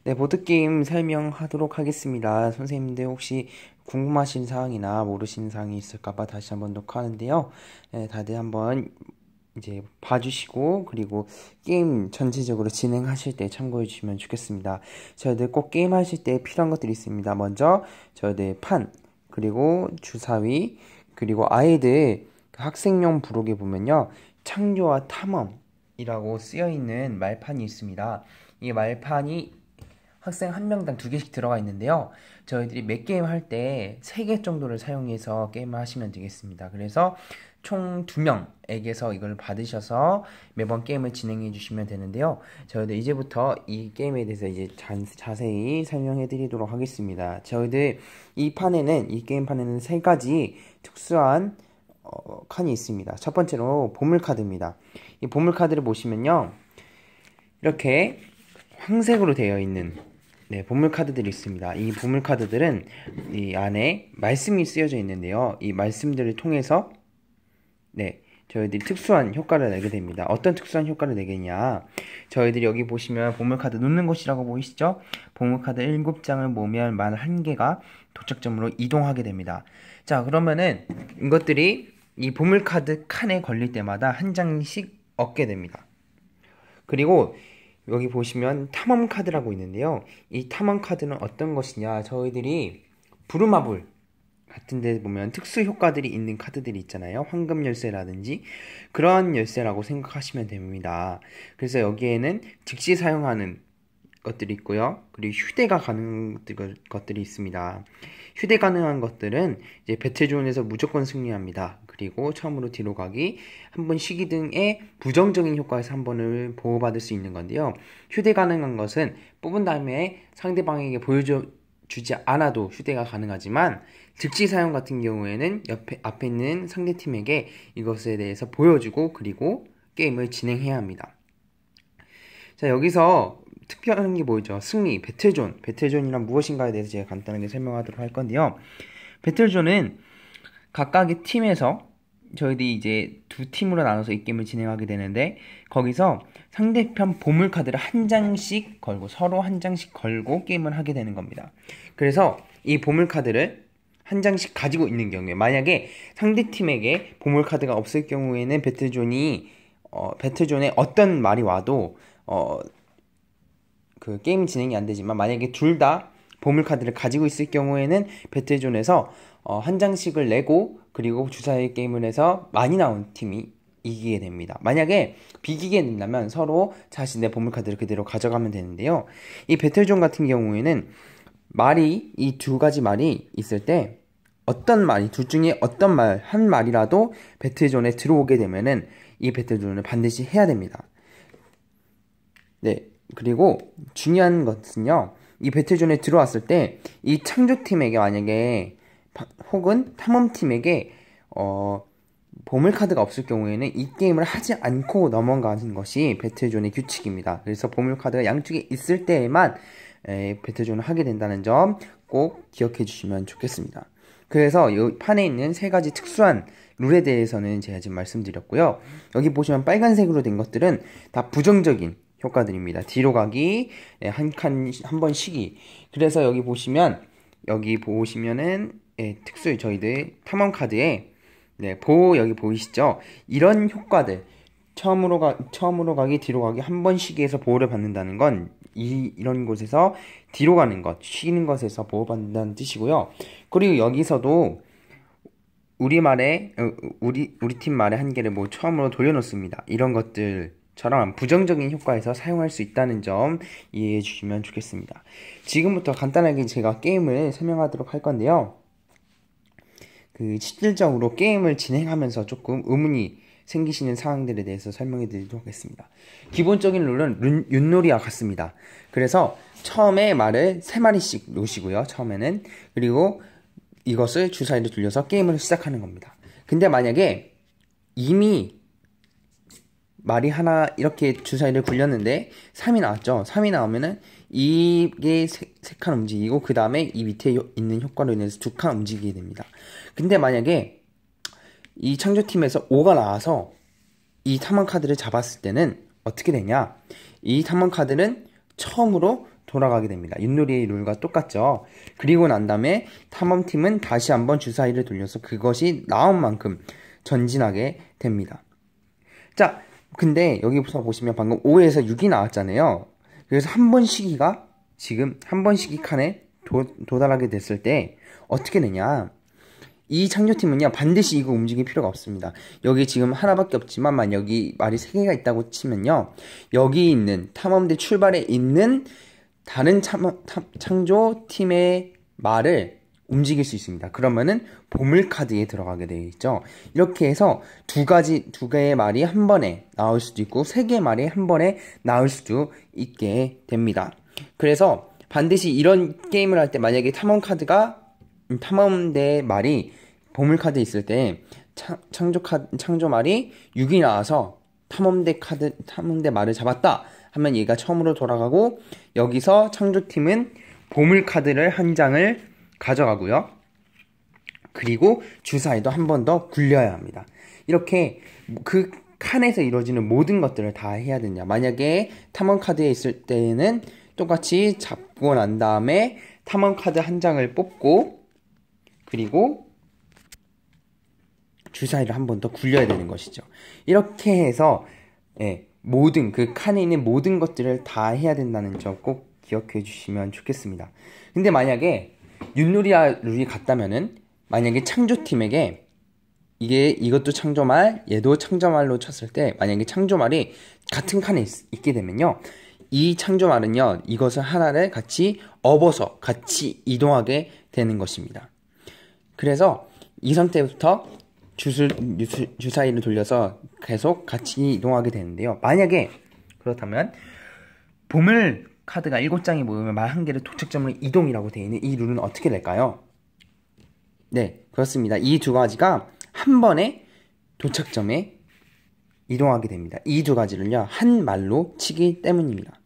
네, 보드게임 설명하도록 하겠습니다. 선생님들 혹시 궁금하신 사항이나 모르시는 사항이 있을까봐 다시 한번 녹화하는데요. 네, 다들 한번 이제 봐주시고, 그리고 게임 전체적으로 진행하실 때 참고해 주시면 좋겠습니다. 저희들 꼭 게임 하실 때 필요한 것들이 있습니다. 먼저, 저희들 판, 그리고 주사위, 그리고 아이들 학생용 부록에 보면요. 창조와 탐험이라고 쓰여있는 말판이 있습니다. 이 말판이 학생 한 명당 2개씩 들어가 있는데요. 저희들이 몇 게임 할 때 3개 정도를 사용해서 게임을 하시면 되겠습니다. 그래서 총 2명에게서 이걸 받으셔서 매번 게임을 진행해 주시면 되는데요. 저희들 이제부터 이 게임에 대해서 이제 자세히 설명해 드리도록 하겠습니다. 저희들 이 게임판에는 3가지 특수한 칸이 있습니다. 첫 번째로 보물카드입니다. 이 보물카드를 보시면요. 이렇게 황색으로 되어 있는 보물카드들이 있습니다. 이 보물카드들은 이 안에 말씀이 쓰여져 있는데요. 이 말씀들을 통해서 저희들이 특수한 효과를 내게 됩니다. 어떤 특수한 효과를 내겠냐, 저희들이 여기 보시면 보물카드 놓는 곳이라고 보이시죠? 보물카드 7장을 모으면 만 1개가 도착점으로 이동하게 됩니다. 자, 그러면은 이것들이 이 보물카드 칸에 걸릴 때마다 한 장씩 얻게 됩니다. 그리고 여기 보시면 탐험 카드라고 있는데요. 이 탐험 카드는 어떤 것이냐, 저희들이 부루마블 같은 데 보면 특수 효과들이 있는 카드들이 있잖아요. 황금 열쇠라든지 그런 열쇠라고 생각하시면 됩니다. 그래서 여기에는 즉시 사용하는 것들이 있고요. 그리고 휴대가 가능한 것들이 있습니다. 휴대 가능한 것들은 이제 배틀존에서 무조건 승리합니다. 그리고 처음으로 뒤로 가기, 한 번 쉬기 등의 부정적인 효과에서 한 번을 보호받을 수 있는 건데요. 휴대 가능한 것은 뽑은 다음에 상대방에게 보여주지 않아도 휴대가 가능하지만, 즉시 사용 같은 경우에는 앞에 있는 상대팀에게 이것에 대해서 보여주고 그리고 게임을 진행해야 합니다. 자, 여기서 특별한 게 뭐죠? 승리, 배틀존. 배틀존이란 무엇인가에 대해서 제가 간단하게 설명하도록 할 건데요. 배틀존은 각각의 팀에서 저희들이 이제 2팀으로 나눠서 이 게임을 진행하게 되는데, 거기서 상대편 보물카드를 한 장씩 걸고, 서로 한 장씩 걸고 게임을 하게 되는 겁니다. 그래서 이 보물카드를 한 장씩 가지고 있는 경우에, 만약에 상대팀에게 보물카드가 없을 경우에는 배틀존에 어떤 말이 와도 그 게임 진행이 안 되지만, 만약에 둘 다 보물카드를 가지고 있을 경우에는 배틀존에서 한 장씩을 내고 그리고 주사위 게임을 해서 많이 나온 팀이 이기게 됩니다. 만약에 비기게 된다면 서로 자신의 보물카드를 그대로 가져가면 되는데요. 이 배틀존 같은 경우에는 이 2가지 말이 있을 때 둘 중에 어떤 한 말이라도 배틀존에 들어오게 되면은 이 배틀존을 반드시 해야 됩니다. 그리고 중요한 것은요, 이 배틀존에 들어왔을 때 이 창조팀에게 만약에 혹은 탐험팀에게 보물카드가 없을 경우에는 이 게임을 하지 않고 넘어가는 것이 배틀존의 규칙입니다. 그래서 보물카드가 양쪽에 있을 때에만 배틀존을 하게 된다는 점 꼭 기억해 주시면 좋겠습니다. 그래서 이 판에 있는 3가지 특수한 룰에 대해서는 제가 지금 말씀드렸고요. 여기 보시면 빨간색으로 된 것들은 다 부정적인 효과들입니다. 뒤로 가기, 한 번 쉬기. 그래서 여기 보시면은 특수 저희들 탐험 카드에 여기 보이시죠? 이런 효과들, 처음으로 가기, 뒤로 가기, 한 번 쉬기에서 보호를 받는다는 건 이런 곳에서 뒤로 가는 것, 쉬는 것에서 보호받는다는 뜻이고요. 그리고 여기서도 우리 팀 말의 한 개를 처음으로 돌려놓습니다. 이런 것들처럼 부정적인 효과에서 사용할 수 있다는 점 이해해 주시면 좋겠습니다. 지금부터 간단하게 제가 게임을 설명하도록 할 건데요. 실질적으로 게임을 진행하면서 조금 의문이 생기시는 사항들에 대해서 설명해 드리도록 하겠습니다. 기본적인 룰은 윷놀이와 같습니다. 그래서 처음에 말을 3마리씩 놓으시고요. 처음에는. 그리고 이것을 주사위를 돌려서 게임을 시작하는 겁니다. 근데 만약에 이미 말이 하나 이렇게 주사위를 굴렸는데 3이 나왔죠. 3이 나오면은 이게 3칸 움직이고 그 다음에 이 밑에 있는 효과로 인해서 2칸 움직이게 됩니다. 근데 만약에 이 창조팀에서 5가 나와서 이 탐험 카드를 잡았을 때는 어떻게 되냐, 이 탐험 카드는 처음으로 돌아가게 됩니다. 윷놀이의 룰과 똑같죠. 그리고 난 다음에 탐험팀은 다시 한번 주사위를 돌려서 그것이 나온 만큼 전진하게 됩니다. 자, 근데 여기서 보시면 방금 5에서 6이 나왔잖아요. 그래서 한 번 시기가 지금 한 번 시기 칸에 도달하게 됐을 때 어떻게 되냐? 이 창조팀은요 반드시 이거 움직일 필요가 없습니다. 여기 지금 하나밖에 없지만 여기 말이 3개가 있다고 치면요, 여기 있는 탐험대 출발에 있는 다른 창조팀의 말을 움직일 수 있습니다. 그러면은 보물카드에 들어가게 되어 있죠. 이렇게 해서 두 개의 말이 한 번에 나올 수도 있고 3개의 말이 한 번에 나올 수도 있게 됩니다. 그래서 반드시 이런 게임을 할 때 만약에 탐험대 말이 보물카드에 있을 때 창조 말이 6이 나와서 탐험대 말을 잡았다 하면 얘가 처음으로 돌아가고, 여기서 창조팀은 보물카드를 한 장을 가져가고요. 그리고 주사위도 한 번 더 굴려야 합니다. 이렇게 그 칸에서 이루어지는 모든 것들을 다 해야 되냐. 만약에 탐험카드에 있을 때는 똑같이 잡고 난 다음에 탐험카드 한 장을 뽑고, 그리고 주사위를 한 번 더 굴려야 되는 것이죠. 이렇게 해서 모든 그 칸에 있는 모든 것들을 다 해야 된다는 점 꼭 기억해 주시면 좋겠습니다. 근데 만약에 윷놀이와 룰이 같다면은, 만약에 창조팀에게 이것도 창조말, 얘도 창조말로 쳤을 때 만약에 창조말이 같은 칸에 있게 되면요, 이 창조말은요 이것을 하나를 같이 업어서 같이 이동하게 되는 것입니다. 그래서 이 상태부터 주사위를 돌려서 계속 같이 이동하게 되는데요. 만약에 그렇다면 보물 카드가 7장이 모이면 말 1개를 도착점으로 이동이라고 되어 있는 이 룰은 어떻게 될까요? 네, 그렇습니다. 이 두 가지가 한 번에 도착점에 이동하게 됩니다. 이 두 가지를요 한 말로 치기 때문입니다.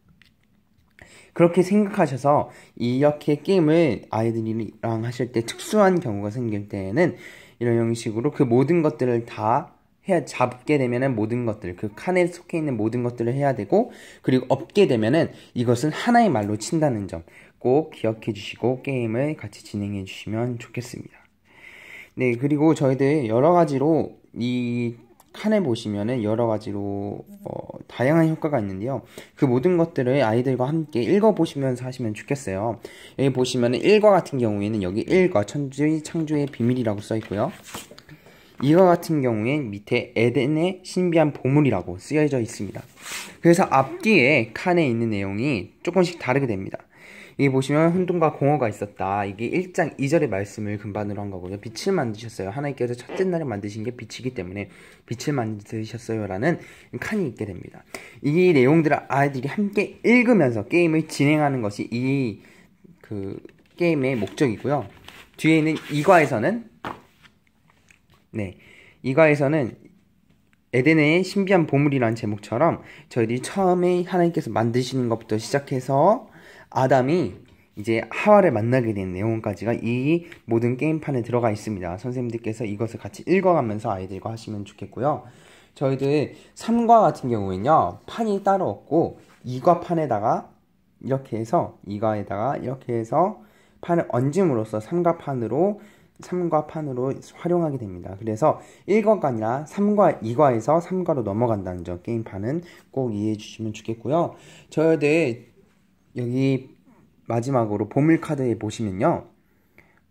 그렇게 생각하셔서 이렇게 게임을 아이들이랑 하실 때 특수한 경우가 생길 때에는 이런 형식으로 그 모든 것들을 다 잡게 되면은 모든 것들, 그 칸에 속해 있는 모든 것들을 해야 되고, 그리고 없게 되면은 이것은 하나의 말로 친다는 점 꼭 기억해 주시고 게임을 같이 진행해 주시면 좋겠습니다. 네, 그리고 저희들 여러 가지로 이 칸에 보시면은 여러 가지로 다양한 효과가 있는데요. 그 모든 것들을 아이들과 함께 읽어보시면서 하시면 좋겠어요. 여기 보시면은 1과 같은 경우에는 여기 1과 창조의 비밀이라고 써있고요. 이거 같은 경우엔 밑에 에덴의 신비한 보물이라고 쓰여져 있습니다. 그래서 앞뒤에 칸에 있는 내용이 조금씩 다르게 됩니다. 여기 보시면 혼돈과 공허가 있었다. 이게 1장 2절의 말씀을 근반으로 한 거고요. 빛을 만드셨어요. 하나님께서 첫째 날에 만드신 게 빛이기 때문에 빛을 만드셨어요 라는 칸이 있게 됩니다. 이 내용들을 아이들이 함께 읽으면서 게임을 진행하는 것이 이 게임의 목적이고요. 뒤에 있는 2과에서는 이과에서는 에덴의 신비한 보물이라는 제목처럼 저희들이 처음에 하나님께서 만드시는 것부터 시작해서 아담이 이제 하와를 만나게 된 내용까지가 이 모든 게임판에 들어가 있습니다. 선생님들께서 이것을 같이 읽어가면서 아이들과 하시면 좋겠고요. 저희들 3과 같은 경우에는요, 판이 따로 없고 2과 판에다가 이렇게 해서 2과에다가 이렇게 해서 판을 얹음으로써 3과 판으로 활용하게 됩니다. 그래서 1과가 아니라 3과, 2과에서 3과로 넘어간다는 점 게임판은 꼭 이해해 주시면 좋겠고요. 저희들 여기 마지막으로 보물카드에 보시면요,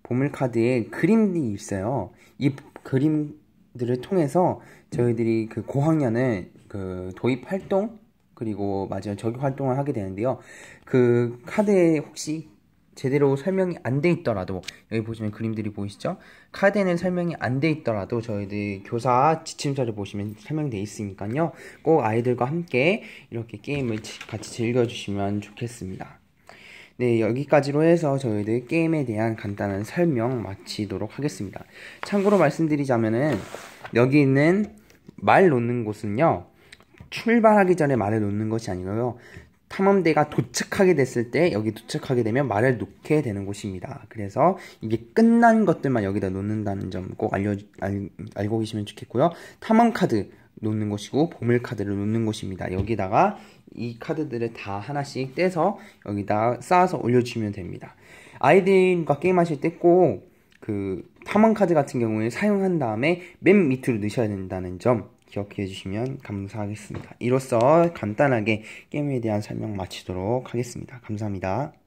보물카드에 그림이 있어요. 이 그림들을 통해서 저희들이 그 고학년을 도입 활동 그리고 저기 활동을 하게 되는데요. 그 카드에 혹시 제대로 설명이 안 돼 있더라도, 여기 보시면 그림들이 보이시죠? 카드에는 설명이 안 돼 있더라도 저희들 교사 지침서를 보시면 설명되어 있으니까요, 꼭 아이들과 함께 이렇게 게임을 같이 즐겨주시면 좋겠습니다. 네, 여기까지로 해서 저희들 게임에 대한 간단한 설명 마치도록 하겠습니다. 참고로 말씀드리자면은 여기 있는 말 놓는 곳은요, 출발하기 전에 말을 놓는 것이 아니고요, 탐험대가 도착하게 됐을 때 여기 도착하게 되면 말을 놓게 되는 곳입니다. 그래서 이게 끝난 것들만 여기다 놓는다는 점 꼭 알고 계시면 좋겠고요. 탐험카드 놓는 곳이고 보물카드를 놓는 곳입니다. 여기다가 이 카드들을 다 하나씩 떼서 여기다 쌓아서 올려주시면 됩니다. 아이들과 게임하실 때 꼭 그 탐험 카드 같은 경우에 사용한 다음에 맨 밑으로 넣으셔야 된다는 점 기억해 주시면 감사하겠습니다. 이로써 간단하게 게임에 대한 설명 마치도록 하겠습니다. 감사합니다.